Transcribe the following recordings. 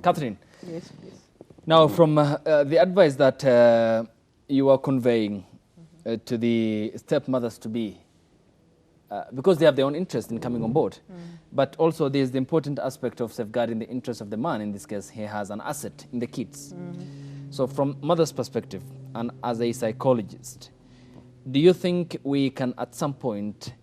Catherine. Yes, please. Now, from the advice that you are conveying to the stepmothers to be, because they have their own interest in coming on board, but also there's the important aspect of safeguarding the interest of the man. In this case, he has an asset in the kids. So from mother's perspective, and as a psychologist, do you think we can at some point,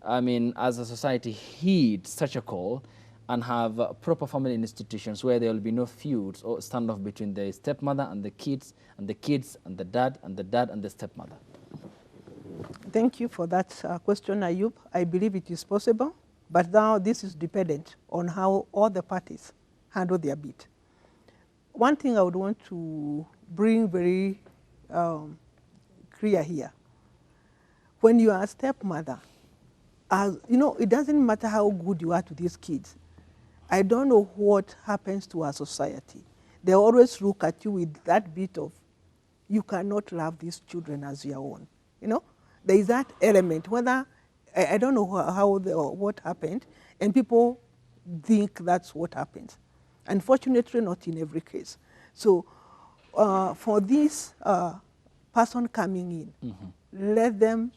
I mean, as a society, heed such a call and have proper family institutions where there will be no feuds or standoff between the stepmother and the kids, and the kids and the dad, and the dad and the stepmother? Thank you for that question, Ayub. I believe it is possible, but now this is dependent on how all the parties handle their bit. One thing I would want to bring very clear here, when you are a stepmother, you know, it doesn't matter how good you are to these kids. I don't know what happens to our society. They always look at you with that bit of, you cannot love these children as your own. You know, there is that element, whether, I don't know what happened, and people think that's what happens. Unfortunately, not in every case. So for this person coming in, let them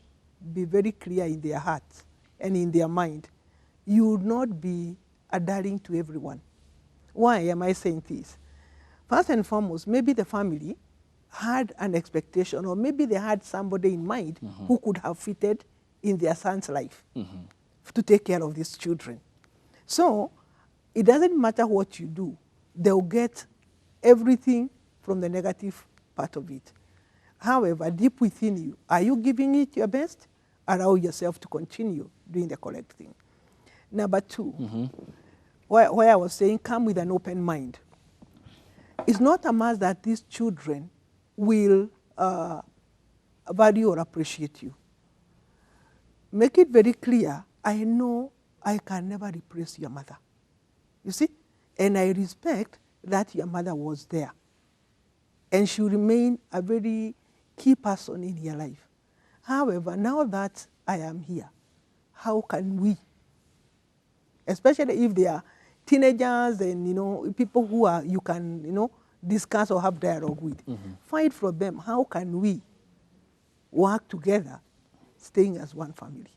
be very clear in their hearts and in their mind. You will not be adhering to everyone. Why am I saying this? First and foremost, maybe the family had an expectation, or maybe they had somebody in mind who could have fitted in their son's life to take care of these children. So it doesn't matter what you do, they'll get everything from the negative part of it. However, deep within you, are you giving it your best? Allow yourself to continue doing the correct thing. Number two, where I was saying, come with an open mind. It's not a must that these children will value or appreciate you. Make it very clear, I know I can never replace your mother. You see? And I respect that your mother was there. And she will remain a very key person in your life. However, now that I am here, how can we, especially if they are teenagers and, you know, people who are, you can, you know, discuss or have dialogue with, fight for them, how can we work together, staying as one family?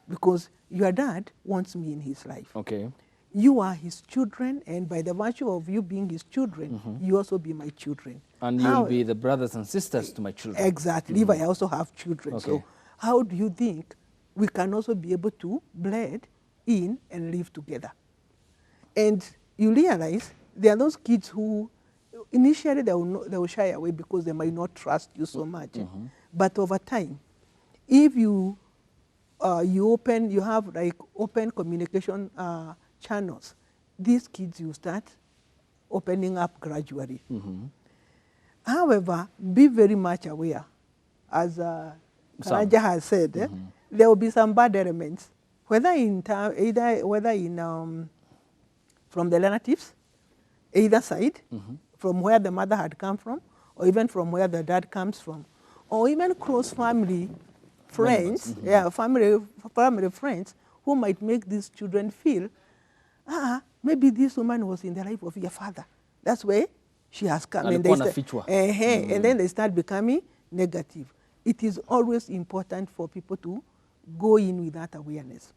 Because your dad wants me in his life. Okay. You are his children, and by the virtue of you being his children, you also be my children. And you'll be the brothers and sisters to my children. Exactly, if I also have children. Okay. So how do you think we can also be able to blend in and live together? And you realize there are those kids who initially they will shy away because they might not trust you so much. But over time, if you you have like open communication channels, these kids you start opening up gradually. However, be very much aware, as Karaja has said, there will be some bad elements, whether in from the relatives, either side, from where the mother had come from, or even from where the dad comes from, or even close family friends, family friends, who might make these children feel, maybe this woman was in the life of your father. That's where she has come. And then they start becoming negative. It is always important for people to go in with that awareness.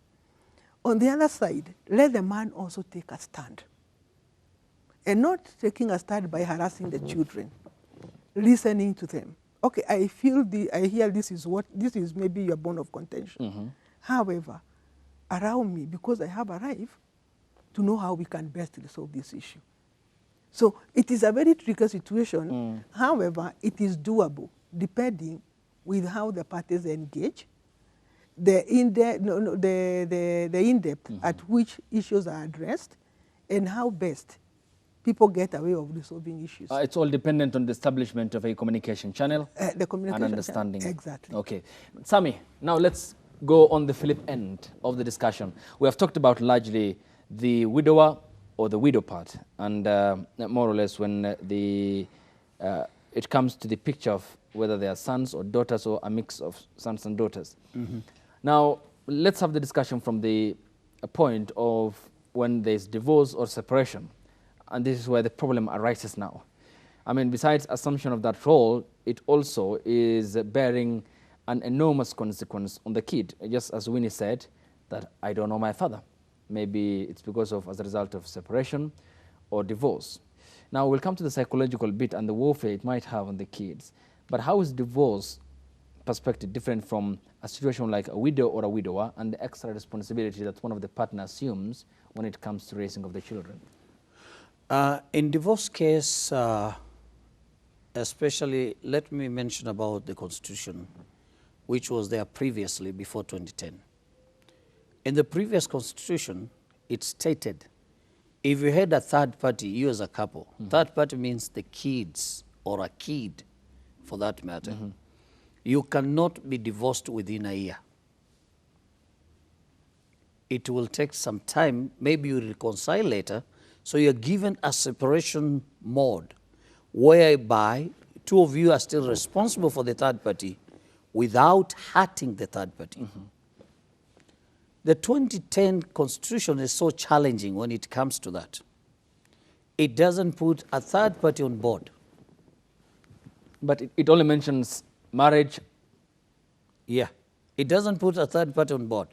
On the other side, let the man also take a stand. And not taking a stand by harassing the children, listening to them. Okay, I hear this is maybe your bone of contention. However, allow me, because I have arrived, to know how we can best resolve this issue. So it is a very tricky situation. However, it is doable, depending with how the parties engage, the in-depth at which issues are addressed, and how best people get away of resolving issues. It's all dependent on the establishment of a communication channel the communication and understanding. Channel. Exactly. Okay. Sami, now let's go on the flip end of the discussion. We have talked about largely the widower or the widow part, and more or less when it comes to the picture of whether they are sons or daughters or a mix of sons and daughters. Now, let's have the discussion from the point of when there's divorce or separation. and this is where the problem arises now. I mean, besides assumption of that role, it also is bearing an enormous consequence on the kid. Just as Winnie said, that I don't know my father. Maybe it's because of, as a result of separation or divorce. Now, we'll come to the psychological bit and the warfare it might have on the kids. But how is divorce perspective different from a situation like a widow or a widower and the extra responsibility that one of the partners assumes when it comes to raising of the children? In divorce case, especially, let me mention about the Constitution, which was there previously before 2010. In the previous Constitution, it stated, if you had a third party, you as a couple, third party means the kids or a kid for that matter, you cannot be divorced within a year. It will take some time, maybe you reconcile later, so you're given a separation mode whereby two of you are still responsible for the third party without hurting the third party. The 2010 Constitution is so challenging when it comes to that. It doesn't put a third party on board. But it only mentions marriage. Yeah, it doesn't put a third party on board.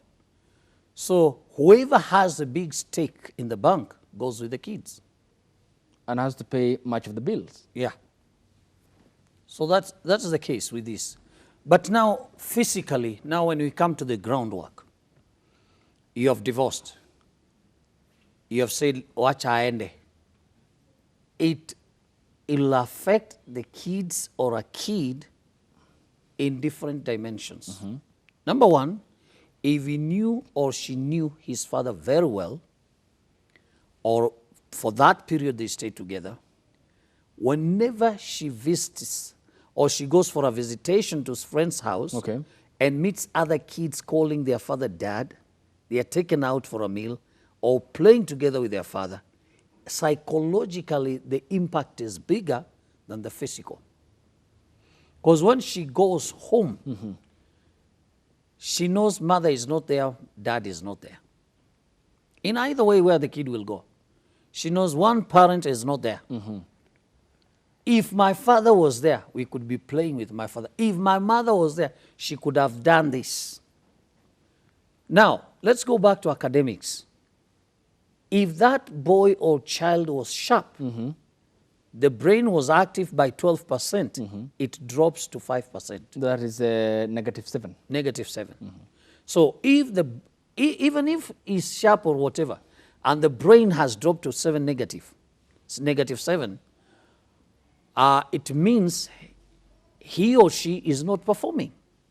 So whoever has a big stake in the bank goes with the kids. And has to pay much of the bills. Yeah. So that's the case with this. But now, physically, now when we come to the groundwork, you have divorced. You have said, wacha aende. It will affect the kids or a kid in different dimensions. Number one, if he knew or she knew his father very well, or for that period they stay together, whenever she visits or she goes for a visitation to his friend's house and meets other kids calling their father dad, they are taken out for a meal or playing together with their father, psychologically the impact is bigger than the physical. Because when she goes home, she knows mother is not there, dad is not there. In either way where the kid will go, she knows one parent is not there. If my father was there, we could be playing with my father. If my mother was there, she could have done this. Now, let's go back to academics. If that boy or child was sharp, the brain was active by 12%, it drops to 5%. That is negative 7. Negative 7. So if even if he's sharp or whatever, and the brain has dropped to 7 negative, it's negative 7, it means he or she is not performing.